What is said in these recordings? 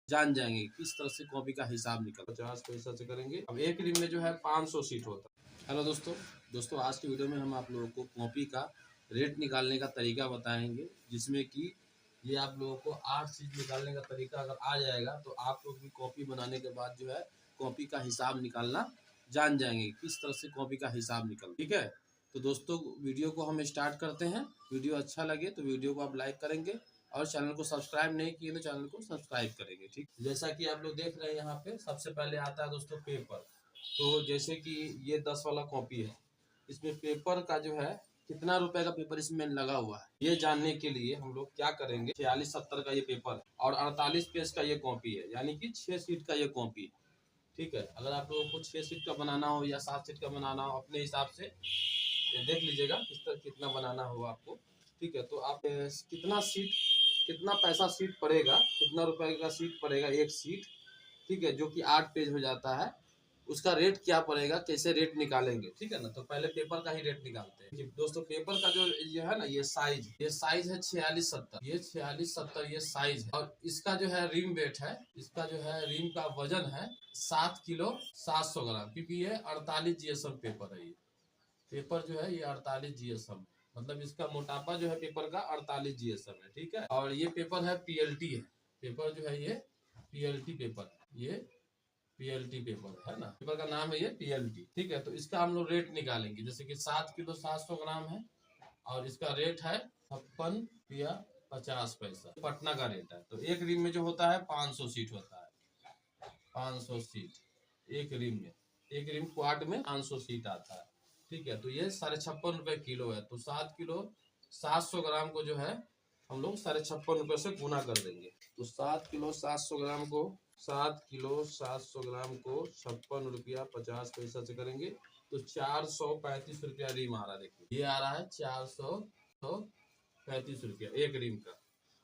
जान जाएंगे किस तरह से कॉपी का हिसाब निकल 50 पैसा से करेंगे। अब एक रिम में जो है 500 सीट होता है। हेलो दोस्तों आज की वीडियो में हम आप लोगों को कॉपी का रेट निकालने का तरीका बताएंगे, जिसमें कि ये आप लोगों को 8 सीट निकालने का तरीका अगर आ जाएगा तो आप लोग भी कॉपी बनाने के बाद जो है कॉपी का हिसाब निकालना जान जाएंगे किस तरह से कॉपी का हिसाब निकल। ठीक है, तो दोस्तों वीडियो को हम स्टार्ट करते हैं। वीडियो अच्छा लगे तो वीडियो को आप लाइक करेंगे और चैनल को सब्सक्राइब नहीं किए तो चैनल को सब्सक्राइब करेंगे। ठीक, जैसा कि आप लोग देख रहे हैं यहाँ पे सबसे पहले आता है दोस्तों पेपर। तो जैसे कि ये 10 वाला कॉपी है, इसमें पेपर का जो है कितना रुपए का पेपर इसमें लगा हुआ है, ये जानने के लिए हम लोग क्या करेंगे। 46-70 का ये पेपर है और 48 पेज का ये कॉपी है, यानी कि 6 सीट का ये कॉपी है। ठीक है, अगर आप लोगों को 6 सीट का बनाना हो या 7 सीट का बनाना हो अपने हिसाब से देख लीजिएगा किस तरह कितना बनाना होगा आपको। ठीक है, तो आप कितना सीट कितना पैसा सीट पड़ेगा, कितना रुपए का सीट पड़ेगा एक सीट। ठीक है, जो कि 8 पेज हो जाता है, उसका रेट क्या पड़ेगा, कैसे रेट निकालेंगे। ठीक है ना, तो पहले पेपर का ही रेट निकालते हैं। दोस्तों पेपर का जो ये है ना, ये साइज है 46-70, ये 46-70 ये साइज है। और इसका जो है रिम वेट है, इसका जो है रिम का वजन है 7 किलो 700 ग्राम, क्योंकि ये 48 जीएसएम पेपर है। ये पेपर जो है ये 48 जीएसएम, मतलब इसका मोटापा जो है पेपर का 48 जीएसएम है। ठीक है, और ये पेपर है पीएलटी है, पेपर जो है ये पीएलटी पेपर है, ये पीएलटी पेपर है ना, पेपर का नाम है ये पीएलटी। ठीक है, तो इसका हम लोग रेट निकालेंगे। जैसे कि 7 किलो 700 ग्राम है और इसका रेट है 56 पैसा, पटना का रेट है। तो एक रिम में जो होता है 500 सीट होता है, 500 सीट एक रिम में, एक रिम क्वाड में 500 सीट आता है। ठीक है, तो ये 56.5 रुपए किलो है। तो 7 किलो 700 ग्राम को जो है हम लोग 56.5 रुपए से गुना कर देंगे। तो 7 किलो 700 ग्राम को 56 रुपया 50 पैसा से करेंगे तो 435 रुपया रिम आ रहा है। देखिए ये आ रहा है 435 रुपया एक रिम का।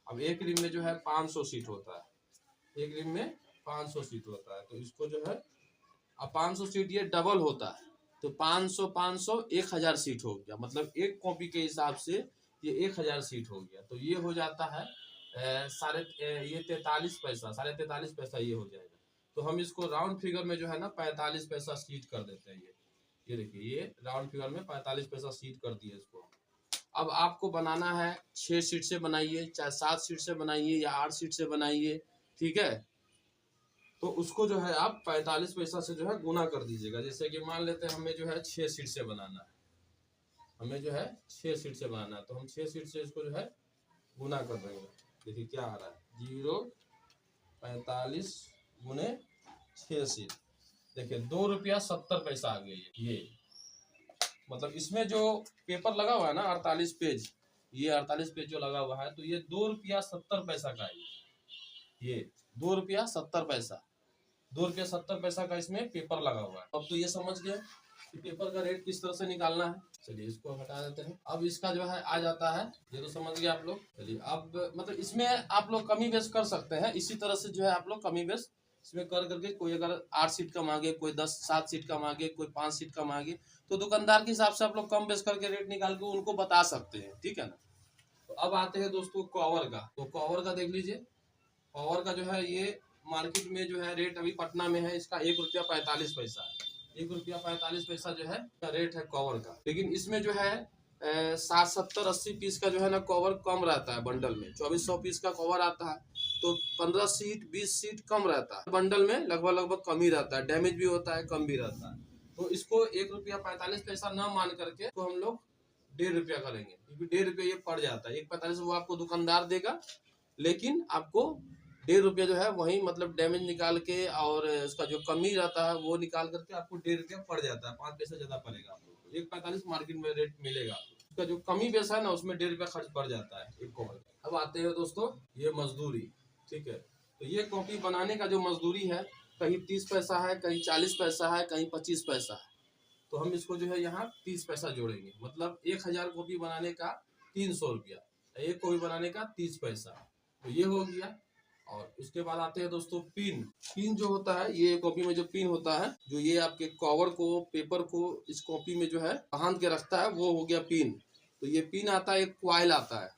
अब एक रिम में जो है 500 सीट होता है, एक रिम में 500 सीट होता है। तो इसको जो है अब 500 सीट ये डबल होता है, तो 500 1000 सीट हो गया, मतलब एक कॉपी के हिसाब से ये 1000 सीट हो गया। तो ये हो जाता है ये 43 पैसा, 43.5 पैसा ये हो जाएगा। तो हम इसको राउंड फिगर में जो है ना 45 पैसा सीट कर देते हैं। ये देखिए ये राउंड फिगर में 45 पैसा सीट कर दिए इसको। अब आपको बनाना है 6 सीट से बनाइए, चाहे 7 सीट से बनाइए या 8 सीट से बनाइए। ठीक है, तो उसको जो है आप 45 पैसा से जो है गुना कर दीजिएगा। जैसे कि मान लेते हैं हमें जो है 6 सीट से बनाना है, हमें जो है 6 सीट से बनाना है, तो हम 6 सीट से इसको जो है गुना कर देंगे। देखिए क्या आ रहा है 0.45 गुने 6 सीट। देखिए 2 रुपया 70 पैसा आ गया। ये मतलब इसमें जो पेपर लगा हुआ है ना 48 पेज, ये 48 पेज जो लगा हुआ है, तो ये 2 रुपया 70 पैसा का है। ये 2 रुपया 70 पैसा, 2 रुपया 70 पैसा का इसमें पेपर लगा हुआ है। अब तो ये समझ गए कि पेपर का रेट किस तरह से निकालना है। चलिए इसको हटा देते हैं। अब इसका जो है आ जाता है, ये तो समझ गए आप लोग। चलिए अब मतलब इसमें आप लोग कमी बेश कर सकते हैं, इसी तरह से जो है आप लोग कमी बेश इसमें कर करके, कोई अगर 8 सीट का मांगे, कोई 7 सीट का मांगे, कोई 5 सीट का मांगे, तो दुकानदार के हिसाब से आप लोग कम बेश करके रेट निकाल के उनको बता सकते हैं। ठीक है ना, तो अब आते हैं दोस्तों कवर का। तो कवर का देख लीजिए, कवर का जो है ये मार्केट में जो है रेट अभी पटना में है इसका 1 रुपया 45 पैसा है। 1 रुपया 45 पैसा जो है रेट है कवर का। लेकिन इसमें जो है 60 70 80 पीस का जो है ना कवर कम रहता है बंडल में। 2400 पीस का कवर आता है तो 15 सीट 20 सीट कम रहता है, बंडल में लगभग कम ही रहता है, डैमेज भी होता है, कम भी रहता है। तो इसको 1 रुपया 45 पैसा न मान करके तो हम लोग 1.5 रुपया करेंगे, क्योंकि 1.5 रुपया ये पड़ जाता है। 1.45 वो आपको दुकानदार देगा, लेकिन आपको 1.5 रुपया जो है वही मतलब डैमेज निकाल के और उसका जो कमी रहता है वो निकाल करके आपको 1.5 रुपया पड़ जाता है, 5 पैसा ज्यादा पड़ेगा आप लोग को। 1.45 मार्केट में रेट मिलेगा, उसका जो कमी बेस है ना उसमें 1.5 रुपया खर्च पड़ जाता है एक कवर। अब आते हैं दोस्तों ये मजदूरी। ठीक है, तो ये कॉपी बनाने का जो मजदूरी है, कहीं 30 पैसा है, कहीं 40 पैसा है, कहीं 25 पैसा है। तो हम इसको जो है यहाँ 30 पैसा जोड़ेंगे, मतलब 1000 कॉपी बनाने का 300 रुपया, एक कॉपी बनाने का 30 पैसा। तो ये हो गया। और उसके बाद आते हैं दोस्तों पिन। पिन जो होता है, ये कॉपी में जो पिन होता है, जो ये आपके कवर को पेपर को इस कॉपी में जो है बांध के रखता है, वो हो गया पिन। तो ये पिन आता है, एक क्वाइल आता है,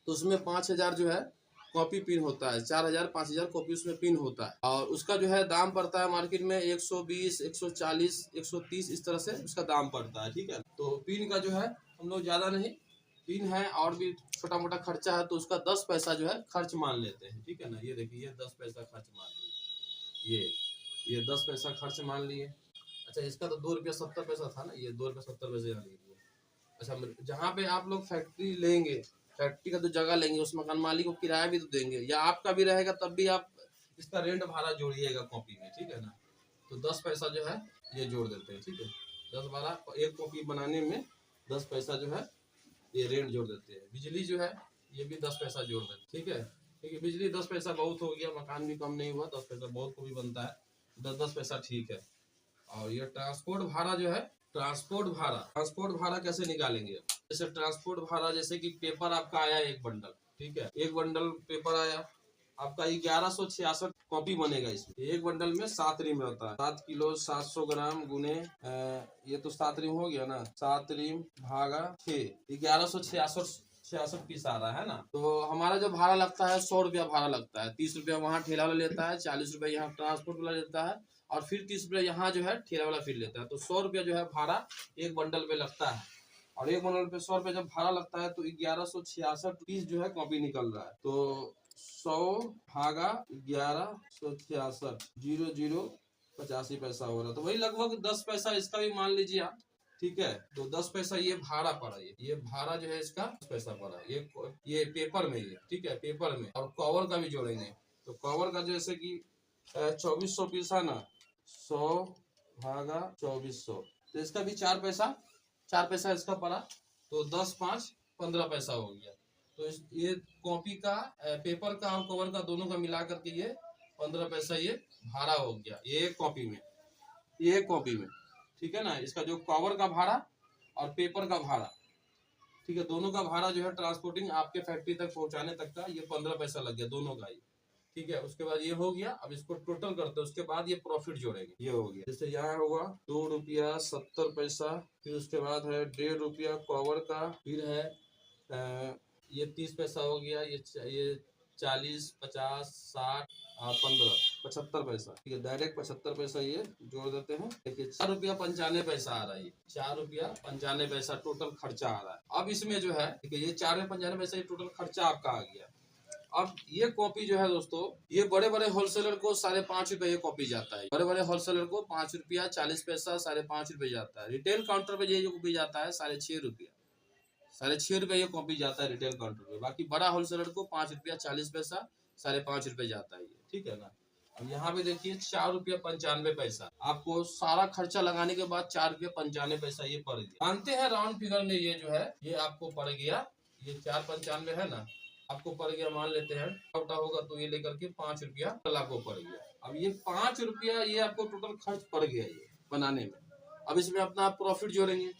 तो उसमें 5000 जो है कॉपी पिन होता है, 4000 5000 कॉपी उसमें पिन होता है। और उसका जो है दाम पड़ता है मार्केट में 120 140 130 इस तरह से उसका दाम पड़ता है, ठीक है। तो पिन का जो है हम लोग ज़्यादा नहीं, पिन है और भी छोटा मोटा खर्चा है तो उसका 10 पैसा जो है खर्च मान लेते हैं, ठीक है ना। ये देखिए, ये 10 पैसा खर्च मान लिए, ये 10 पैसा खर्च मान लिए। अच्छा, इसका तो 2 रुपया 70 पैसा था ना, ये 2 रुपया 70 पैसे यहाँ लिख दिए। अच्छा, जहाँ पे आप लोग फैक्ट्री लेंगे, फैक्ट्री का जो जगह लेंगे उस मकान मालिक को किराया भी तो देंगे, या आपका भी रहेगा तब भी आप इसका रेंट भाड़ा जोड़िएगा कॉपी में, ठीक है ना। तो 10 पैसा जो है ये जोड़ देते हैं, ठीक है। 10-12 एक कॉपी बनाने में 10 पैसा जो है ये रेंट जोड़ देते हैं। बिजली जो है ये भी 10 पैसा जोड़ देते हैं, ठीक है। क्योंकि बिजली 10 पैसा बहुत हो गया, मकान भी कम नहीं हुआ, 10 पैसा बहुत को भी बनता है, 10-10 पैसा ठीक है। और ये ट्रांसपोर्ट भाड़ा जो है, ट्रांसपोर्ट भाड़ा कैसे निकालेंगे। जैसे ट्रांसपोर्ट भाड़ा, जैसे कि पेपर आपका आया एक बंडल, ठीक है, एक बंडल पेपर आया आपका 1166 कॉपी बनेगा। इसमें एक बंडल में 7 रिम रहता है, 7 किलो 700 ग्राम गुने ये तो 7 रिम हो गया ना, 7 रिम भागा 6, 1166 पीस आ रहा है ना। तो हमारा जो भाड़ा लगता है 100 रुपया भाड़ा लगता है, 30 रुपया वहाँ ठेला वाला लेता है, 40 रुपया यहाँ ट्रांसपोर्ट वाला लेता है, और फिर 30 रुपया यहाँ जो है ठेला वाला फिर लेता है। तो 100 रुपया जो है भाड़ा एक बंडल पे लगता है, और एक बंडल पे 100 रुपया जब भाड़ा लगता है तो 1166 पीस जो है कॉपी निकल रहा है। तो 100 भागा 1166 0085 पैसा हो रहा है, तो वही लगभग 10 पैसा इसका भी मान लीजिए आप, ठीक है। तो 10 पैसा ये भाड़ा पड़ा, ये भाड़ा जो है इसका 10 पैसा पड़ा, ये पेपर में, ये ठीक है पेपर में। और कवर का भी जोड़ेंगे तो कवर का जैसे कि 2400 पीस है ना, 100 भागा 2400, तो इसका भी 4 पैसा इसका पड़ा, तो 10 5 15 पैसा हो गया। तो ये कॉपी का पेपर का और कवर का दोनों का मिला करके ये 15 पैसा ये भाड़ा हो गया, ये कॉपी में, ठीक है ना। इसका जो कवर का भाड़ा और पेपर का भाड़ा, ठीक है, दोनों का भाड़ा जो है ट्रांसपोर्टिंग आपके फैक्ट्री तक पहुंचाने तक का ये 15 पैसा लग गया दोनों का ही, ठीक है। उसके बाद ये हो गया, अब इसको टोटल करते हैं, उसके बाद ये प्रॉफिट जोड़ेंगे। ये हो गया, जैसे यहाँ होगा 2 रुपया 70 पैसा, फिर उसके बाद है 1.5 रुपया कवर का, फिर है ये 30 पैसा हो गया, ये 40 50 60 15 75 पैसा, ठीक है। डायरेक्ट 75 पैसा ये जोड़ देते हैं। देखिए 4 रुपया 95 पैसा आ रहा है, 4 रुपया 95 पैसा टोटल खर्चा आ रहा है। अब इसमें जो है देखिए ये 4 रुपया 95 पैसा ये टोटल खर्चा आपका आ गया। अब ये कॉपी जो है दोस्तों, ये बड़े बड़े होलसेलर को 5.5 रुपए ये कॉपी जाता है, बड़े बड़े होलसेलर को 5 रुपया 40 पैसा 5.5 रुपए जाता है। रिटेल काउंटर पे ये जो कॉपी जाता है 6.5 रुपया, 6.5 रुपये ये कॉपी जाता है रिटेल काउंटर पे। बाकी बड़ा होलसेलर को 5 रुपया 40 पैसा 5.5 रुपए जाता है ये, ठीक है ना। अब यहाँ पे देखिए 4 रुपया 95 पैसा, आपको सारा खर्चा लगाने के बाद 4 रुपया 95 पैसा ये पड़ गया। मानते हैं राउंड फिगर में ये जो है ये आपको पड़ गया, ये 4.95 है ना, आपको पड़ गया, मान लेते हैं छोटा होगा तो ये लेकर के 5 रुपया आपको पड़ गया। अब ये 5 रुपया ये आपको टोटल खर्च पड़ गया ये बनाने में। अब इसमें अपना आप प्रॉफिट जोड़ेंगे,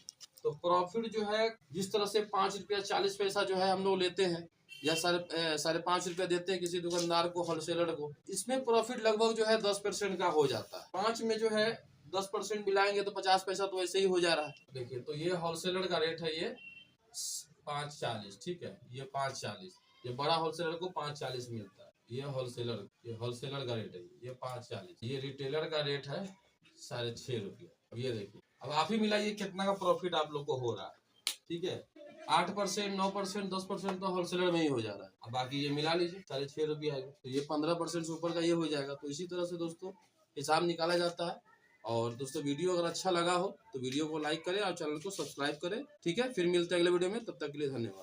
तो प्रॉफिट जो है जिस तरह से 5 रुपया 40 पैसा जो है हम लोग लेते हैं, या 5.5 रुपया देते हैं किसी दुकानदार को, होलसेलर को, इसमें प्रॉफिट लगभग जो है 10% का हो जाता है। 5 में जो है 10% मिलाएंगे तो 50 पैसा तो ऐसे ही हो जा रहा है। देखिए तो ये होलसेलर का रेट है, ये 5.40, ठीक है, ये 5.40, ये बड़ा होलसेलर को 5.40 मिलता है। ये होलसेलर का रेट है, ये 5.40। ये रिटेलर का रेट है 6.5 रुपया। अब ये देखिए, अब आप ही मिलाइए कितना का प्रॉफिट आप लोग को हो रहा है, ठीक है। 8% 9% 10% तो होलसेलर में ही हो जा रहा है। अब बाकी ये मिला लीजिए 6.5 रुपया आएगा, तो ये 15% से ऊपर का ये हो जाएगा। तो इसी तरह से दोस्तों हिसाब निकाला जाता है। और दोस्तों वीडियो अगर अच्छा लगा हो तो वीडियो को लाइक करें और चैनल को सब्सक्राइब करें, ठीक है। फिर मिलते हैं अगले वीडियो में, तब तक के लिए धन्यवाद।